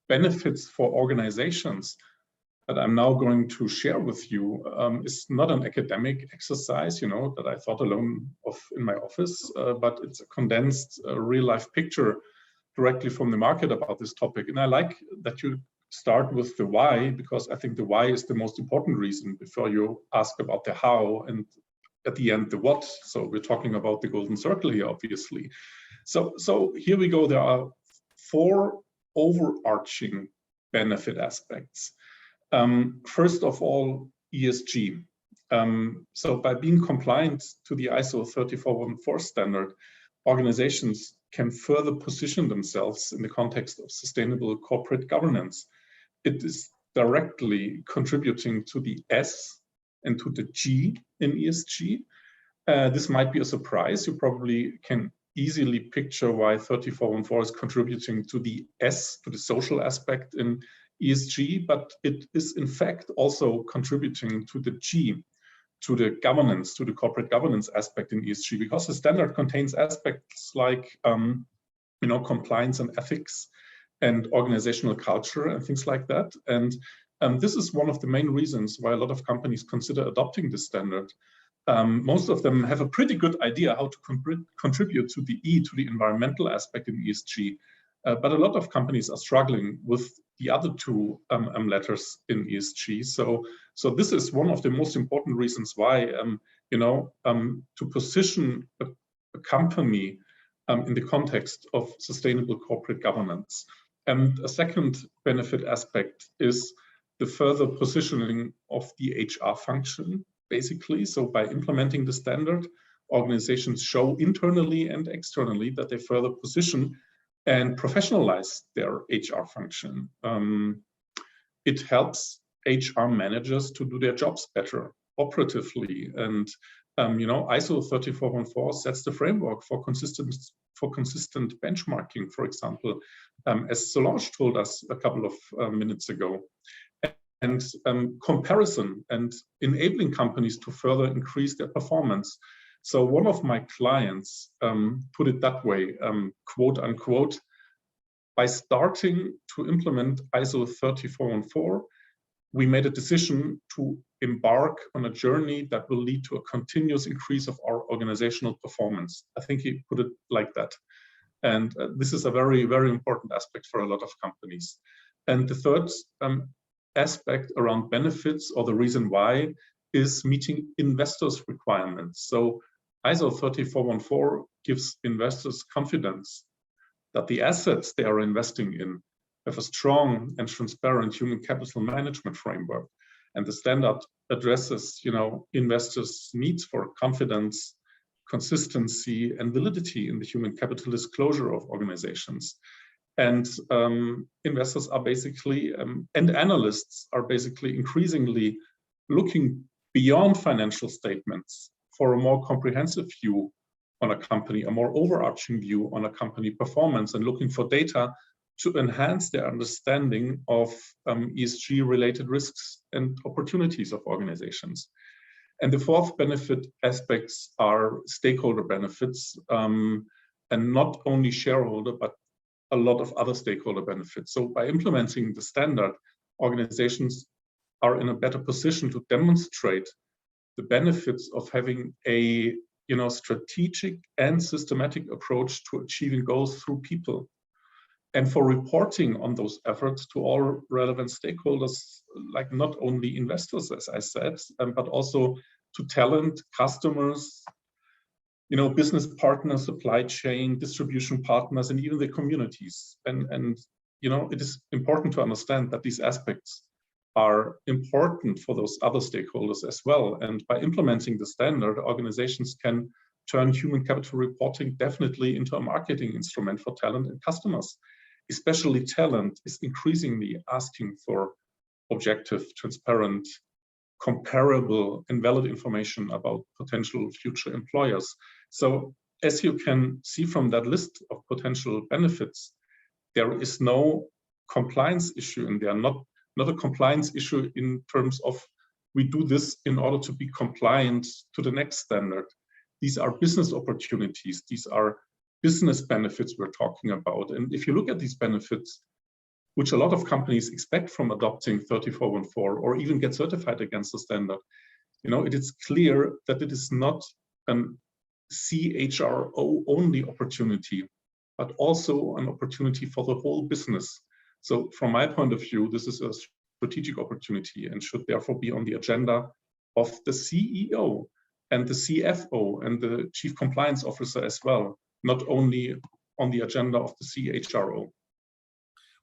benefits for organizations that I'm now going to share with you is not an academic exercise, you know, that I thought alone of in my office, but it's a condensed real life picture directly from the market about this topic. And I like that you start with the why, because I think the why is the most important reason before you ask about the how and at the end the what. So we're talking about the golden circle here, obviously. So here we go. There are 4 overarching benefit aspects. First of all, ESG. So by being compliant to the ISO 30414 standard, organizations can further position themselves in the context of sustainable corporate governance. It is directly contributing to the S and to the G in ESG. This might be a surprise. You probably can easily picture why 30414 is contributing to the S, to the social aspect in ESG, but it is in fact also contributing to the G, to the governance, to the corporate governance aspect in ESG, because the standard contains aspects like you know, compliance and ethics and organizational culture and things like that. And this is one of the main reasons why a lot of companies consider adopting this standard. Most of them have a pretty good idea how to contribute to the E, to the environmental aspect in ESG. But a lot of companies are struggling with the other 2 letters in ESG. So this is one of the most important reasons why, you know, to position a company in the context of sustainable corporate governance. And a second benefit aspect is the further positioning of the HR function, basically. So by implementing the standard, organizations show internally and externally that they further position and professionalize their HR function. It helps HR managers to do their jobs better operatively. And you know, ISO 30414 sets the framework for consistent benchmarking, for example, as Solange told us a couple of minutes ago. And comparison and enabling companies to further increase their performance. So one of my clients put it that way, quote unquote, by starting to implement ISO 30414, we made a decision to embark on a journey that will lead to a continuous increase of our organizational performance. I think he put it like that. And this is a very, very important aspect for a lot of companies. And the third aspect around benefits, or the reason why, is meeting investors' requirements. So ISO 30414 gives investors confidence that the assets they are investing in have a strong and transparent human capital management framework. And the standard addresses, investors' needs for confidence, consistency, and validity in the human capital disclosure of organizations. And investors are basically, and analysts are basically increasingly looking beyond financial statements for a more comprehensive view on a company, a more overarching view on a company performance, and looking for data to enhance their understanding of ESG-related risks and opportunities of organizations. And the fourth benefit aspects are stakeholder benefits, and not only shareholder, but a lot of other stakeholder benefits. So by implementing the standard, organizations are in a better position to demonstrate the benefits of having a strategic and systematic approach to achieving goals through people, and for reporting on those efforts to all relevant stakeholders, like not only investors, as I said, but also to talent, customers, business partners, supply chain, distribution partners, and even the communities. And it is important to understand that these aspects are important for those other stakeholders as well. And by implementing the standard, organizations can turn human capital reporting definitely into a marketing instrument for talent and customers. Especially talent is increasingly asking for objective, transparent, comparable, and valid information about potential future employers. So as you can see from that list of potential benefits, there is no compliance issue in there, not a compliance issue in terms of we do this in order to be compliant to the next standard. These are business opportunities. These are business benefits we're talking about. And if you look at these benefits, which a lot of companies expect from adopting 30414 or even get certified against the standard, it is clear that it is not an CHRO only opportunity, but also an opportunity for the whole business. So from my point of view, this is a strategic opportunity and should therefore be on the agenda of the CEO and the CFO and the Chief Compliance Officer as well, not only on the agenda of the CHRO.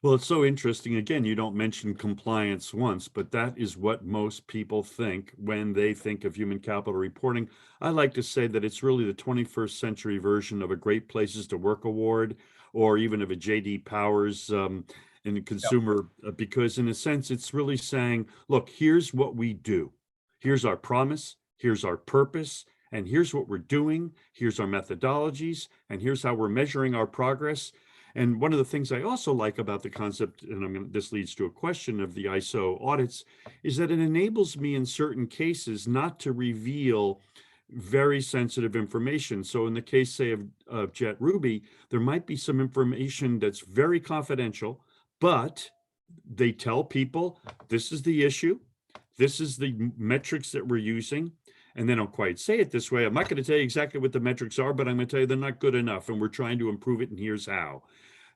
Well, it's so interesting. Again, you don't mention compliance once, but that is what most people think when they think of human capital reporting. I like to say that it's really the 21st century version of a Great Places to Work award, or even of a J.D. Powers in the consumer, because in a sense, it's really saying, look, here's what we do. Here's our promise. Here's our purpose. And here's what we're doing. Here's our methodologies. And here's how we're measuring our progress. And one of the things I also like about the concept, and this leads to a question of the ISO audits, is that it enables me in certain cases not to reveal very sensitive information. So in the case, say, of Jet Ruby, there might be some information that's very confidential, but they tell people, this is the issue, this is the metrics that we're using. And they don't quite say it this way. I'm not going to tell you exactly what the metrics are, but I'm going to tell you they're not good enough, and we're trying to improve it, and here's how.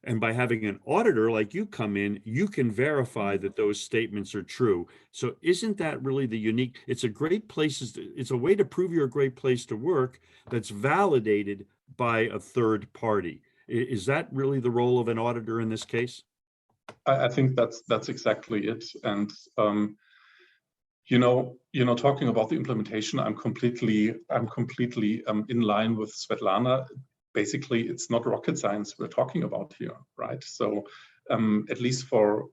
And by having an auditor like you come in, you can verify that those statements are true. So isn't that really the unique? It's a great place. It's a way to prove you're a great place to work that's validated by a third party. Is that really the role of an auditor in this case? I think that's exactly it. And talking about the implementation, I'm completely in line with Svetlana. Basically, it's not rocket science we're talking about here, right? So at least for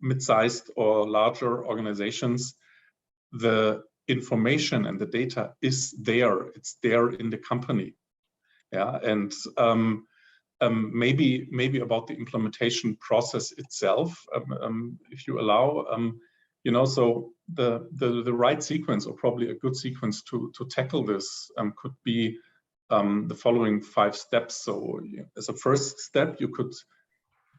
mid-sized or larger organizations, the information and the data is there. It's there in the company. Yeah, and maybe about the implementation process itself, if you allow. So the right sequence, or probably a good sequence to tackle this, could be the following 5 steps. So as a first step, you could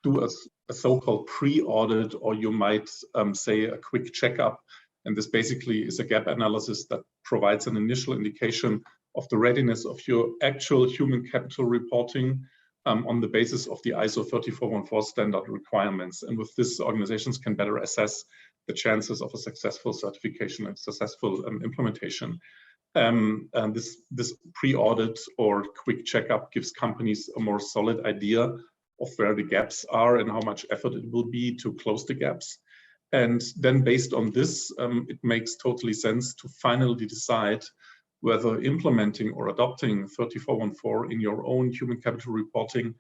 do a so-called pre-audit, or you might say a quick checkup And this basically is a gap analysis that provides an initial indication of the readiness of your actual human capital reporting on the basis of the ISO 3414 standard requirements. And with this, organizations can better assess the chances of a successful certification and successful implementation. And this pre-audit or quick checkup gives companies a more solid idea of where the gaps are and how much effort it will be to close the gaps. And then based on this, it makes totally sense to finally decide whether implementing or adopting 3414 in your own human capital reporting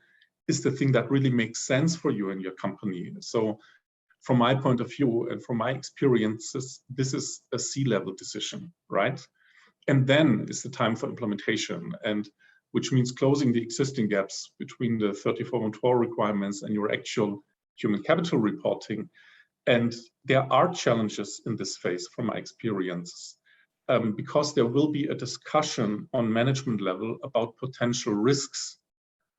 is the thing that really makes sense for you and your company. So from my point of view and from my experiences, this is a C-level decision, right? And then is the time for implementation, and which means closing the existing gaps between the 3414 requirements and your actual human capital reporting. And there are challenges in this phase from my experience, because there will be a discussion on management level about potential risks,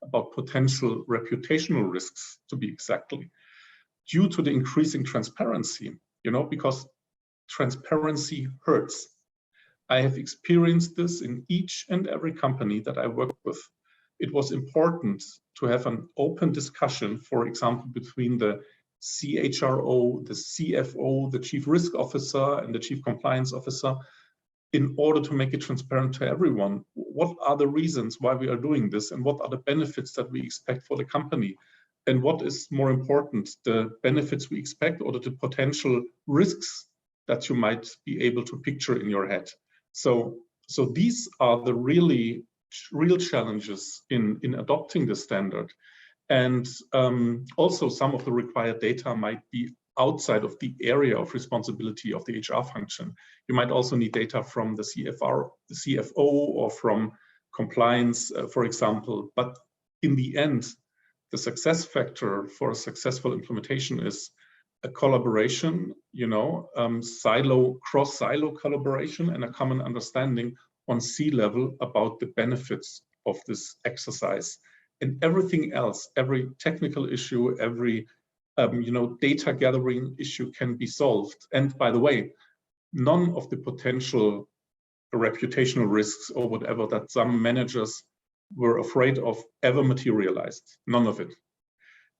about potential reputational risks, to be exactly, due to the increasing transparency, because transparency hurts. I have experienced this in each and every company that I work with. It was important to have an open discussion, for example, between the CHRO, the CFO, the Chief Risk Officer, and the Chief Compliance Officer, in order to make it transparent to everyone. What are the reasons why we are doing this, and what are the benefits that we expect for the company? And what is more important, the benefits we expect or the potential risks that you might be able to picture in your head? So these are the real challenges in adopting the standard. And also some of the required data might be outside of the area of responsibility of the HR function. You might also need data from the CFO or from compliance, for example. But in the end, the success factor for a successful implementation is a collaboration, cross-silo collaboration, and a common understanding on C-level about the benefits of this exercise. And everything else, every technical issue, every data gathering issue can be solved. And by the way, none of the potential reputational risks or whatever that some managers were afraid of ever materialized. None of it.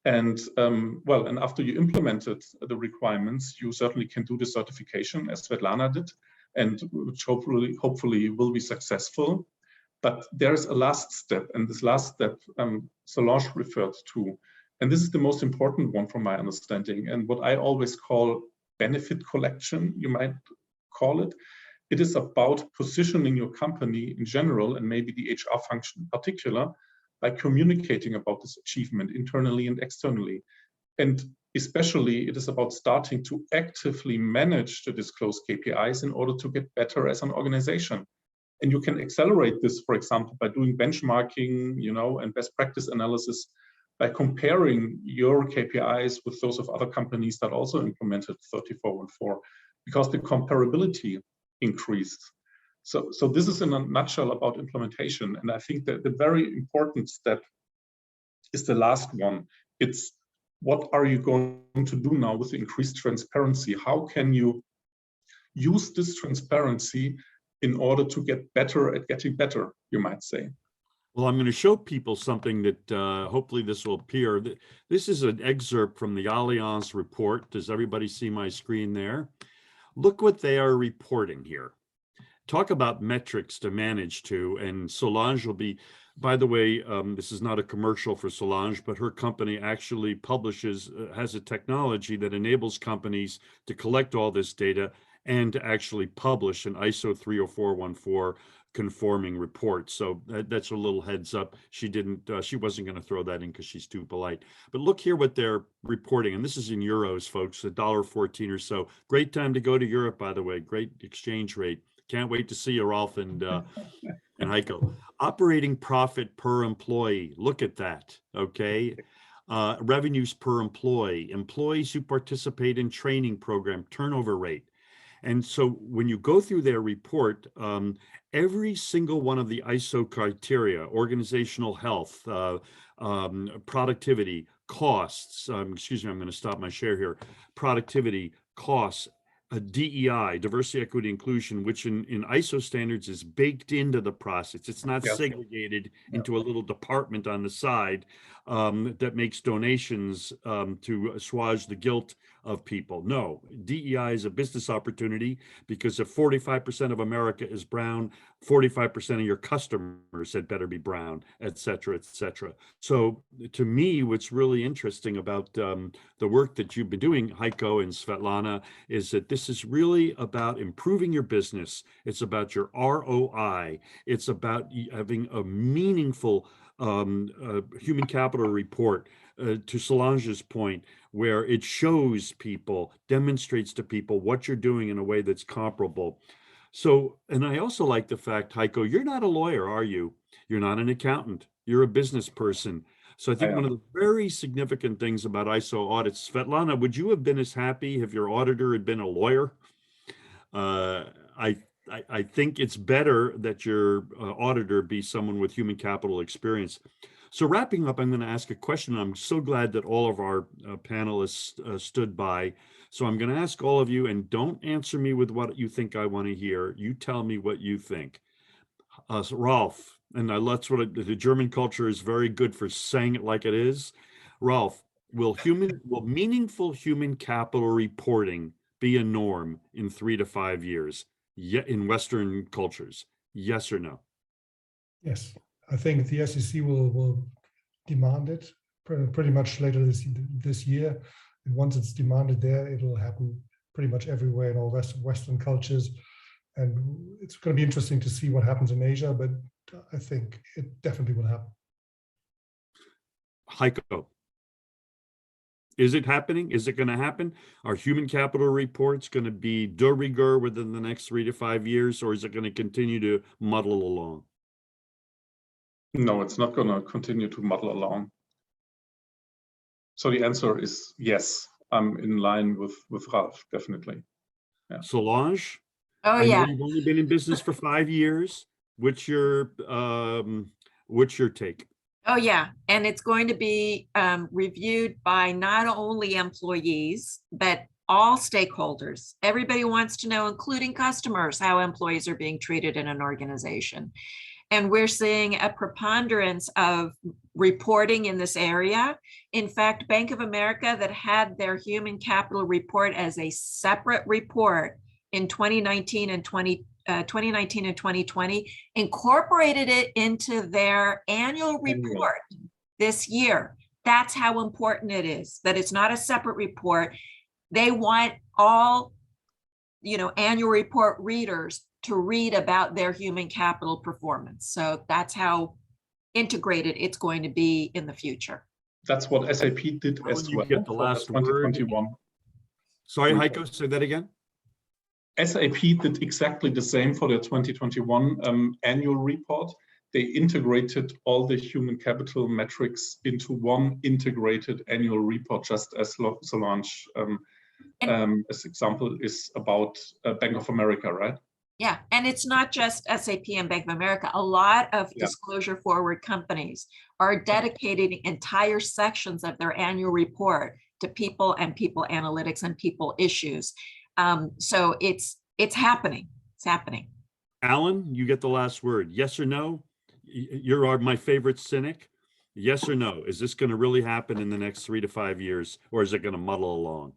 And and after you implemented the requirements, you certainly can do the certification as Svetlana did, and which hopefully will be successful. But there's a last step, and this last step Solange referred to, and this is the most important one from my understanding, and what I always call benefit collection, you might call it. It is about positioning your company in general, and maybe the HR function in particular, by communicating about this achievement internally and externally. And especially it is about starting to actively manage the disclosed KPIs in order to get better as an organization. And you can accelerate this, for example, by doing benchmarking, and best practice analysis, by comparing your KPIs with those of other companies that also implemented 3414, because the comparability increased. So this is in a nutshell about implementation. And I think that the very important step is the last one. It's what are you going to do now with the increased transparency? How can you use this transparency in order to get better at getting better, you might say? Well, I'm going to show people something that hopefully this will appear. This is an excerpt from the Allianz report. Does everybody see my screen there? Look what they are reporting here. Talk about metrics to manage to, and Solange will be, by the way, this is not a commercial for Solange, but her company actually publishes, has a technology that enables companies to collect all this data and to actually publish an ISO 30414 conforming report. So that's a little heads up. She wasn't going to throw that in because she's too polite. But look here what they're reporting, and this is in euros, folks, $1.14 or so. Great time to go to Europe, by the way. Great exchange rate. Can't wait to see you, Ralf and Heiko. Operating profit per employee. Look at that. Okay. Revenues per employee. Employees who participate in training program. Turnover rate. And so when you go through their report, every single one of the ISO criteria, organizational health, productivity, costs, excuse me, I'm going to stop my share here. Productivity, costs, a DEI, diversity, equity, inclusion, which in ISO standards is baked into the process. It's not Yes. segregated into a little department on the side that makes donations to assuage the guilt of people. No, DEI is a business opportunity because if 45% of America is brown, 45% of your customers had better be brown, et cetera, et cetera. So to me, what's really interesting about the work that you've been doing, Heiko and Svetlana, is that this is really about improving your business. It's about your ROI. It's about having a meaningful human capital report, to Solange's point, where it shows people, demonstrates to people what you're doing in a way that's comparable. So, and I also like the fact, Heiko, you're not a lawyer, are you? You're not an accountant. You're a business person. So I think one of the very significant things about ISO audits, Svetlana, would you have been as happy if your auditor had been a lawyer? I think it's better that your auditor be someone with human capital experience. So wrapping up, I'm going to ask a question. I'm so glad that all of our panelists stood by. So I'm going to ask all of you, and don't answer me with what you think I want to hear. You tell me what you think. So Ralf, and that's what the German culture is very good for saying it like it is. Ralf, will meaningful human capital reporting be a norm in 3 to 5 years? Yet in Western cultures, yes or no? Yes, I think the SEC will demand it pretty much later this year. And once it's demanded there, it'll happen pretty much everywhere in all Western cultures. And it's going to be interesting to see what happens in Asia, but I think it definitely will happen. Heiko, is it happening? Is it going to happen? Are human capital reports going to be de rigueur within the next 3 to 5 years, or is it going to continue to muddle along? No, it's not going to continue to muddle along. So the answer is yes. I'm in line with Ralf, definitely. Yeah. Solange? Oh, I know yeah. you've only been in business for 5 years. What's your take? Oh, yeah. And it's going to be reviewed by not only employees, but all stakeholders. Everybody wants to know, including customers, how employees are being treated in an organization. And we're seeing a preponderance of reporting in this area. In fact, Bank of America, that had their human capital report as a separate report in 2019 and 2020, incorporated it into their annual report this year. That's how important it is, that it's not a separate report. They want all, annual report readers to read about their human capital performance. So that's how integrated it's going to be in the future. That's what SAP did as well. You get the last word. 2021. Sorry, Heiko, say that again. SAP did exactly the same for their 2021 annual report. They integrated all the human capital metrics into one integrated annual report, just as Solange, as example, is about Bank of America, right? Yeah, and it's not just SAP and Bank of America. A lot of disclosure forward companies are dedicating entire sections of their annual report to people and people analytics and people issues. So it's happening. It's happening. Allan, you get the last word. Yes or no? You are my favorite cynic. Yes or no? Is this going to really happen in the next 3 to 5 years, or is it going to muddle along?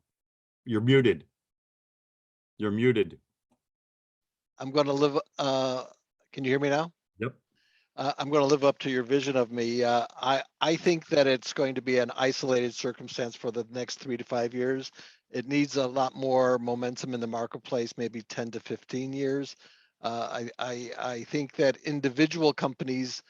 You're muted. You're muted. I'm going to live. Can you hear me now? Yep. I'm going to live up to your vision of me. I think that it's going to be an isolated circumstance for the next 3 to 5 years. It needs a lot more momentum in the marketplace, maybe 10 to 15 years. I think that individual companies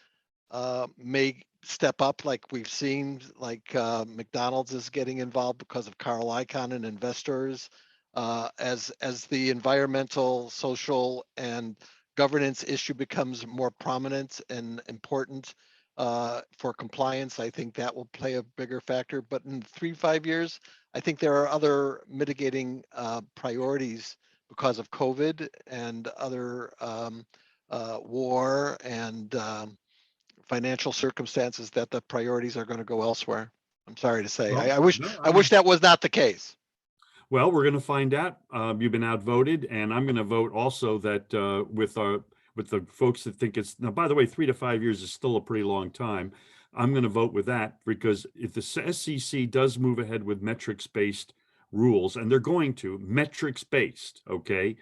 may step up, like we've seen, like McDonald's is getting involved because of Carl Icahn and investors. As the environmental, social, and governance issue becomes more prominent and important for compliance, I think that will play a bigger factor. But in 3 to 5 years, I think there are other mitigating priorities because of COVID and other war and financial circumstances, that the priorities are going to go elsewhere. I'm sorry to say. Well, I wish no, I wish that was not the case. Well, we're going to find out. You've been outvoted, and I'm going to vote also that with the folks that think it's now. By the way, 3 to 5 years is still a pretty long time. I'm going to vote with that because if the SEC does move ahead with metrics-based rules, and they're going to metrics-based, okay.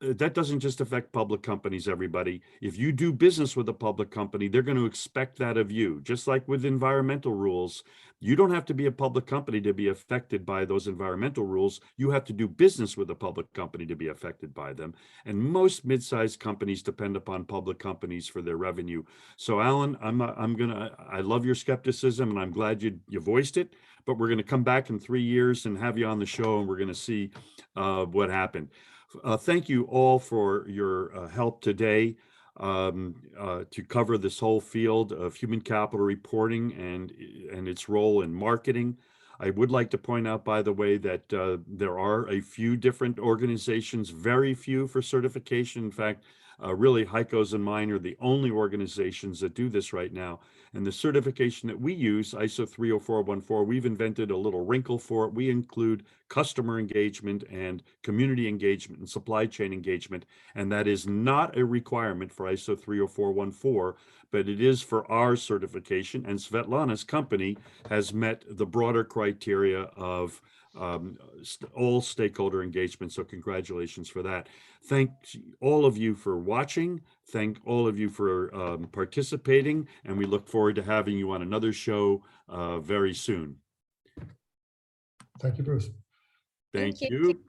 That doesn't just affect public companies, everybody. If you do business with a public company, they're going to expect that of you. Just like with environmental rules, you don't have to be a public company to be affected by those environmental rules. You have to do business with a public company to be affected by them. And most mid-sized companies depend upon public companies for their revenue. So Allan, I love your skepticism and I'm glad you voiced it, but we're going to come back in 3 years and have you on the show and we're going to see what happened. Thank you all for your help today to cover this whole field of human capital reporting and its role in marketing. I would like to point out, by the way, that there are a few different organizations, very few for certification. In fact, really, Heikos and mine are the only organizations that do this right now. And the certification that we use, ISO 30414, we've invented a little wrinkle for it. We include customer engagement and community engagement and supply chain engagement. And that is not a requirement for ISO 30414, but it is for our certification. And Svetlana's company has met the broader criteria of all stakeholder engagement. So congratulations for that. Thank all of you for watching. Thank all of you for participating. And we look forward to having you on another show very soon. Thank you, Bruce. Thank Thank you. you.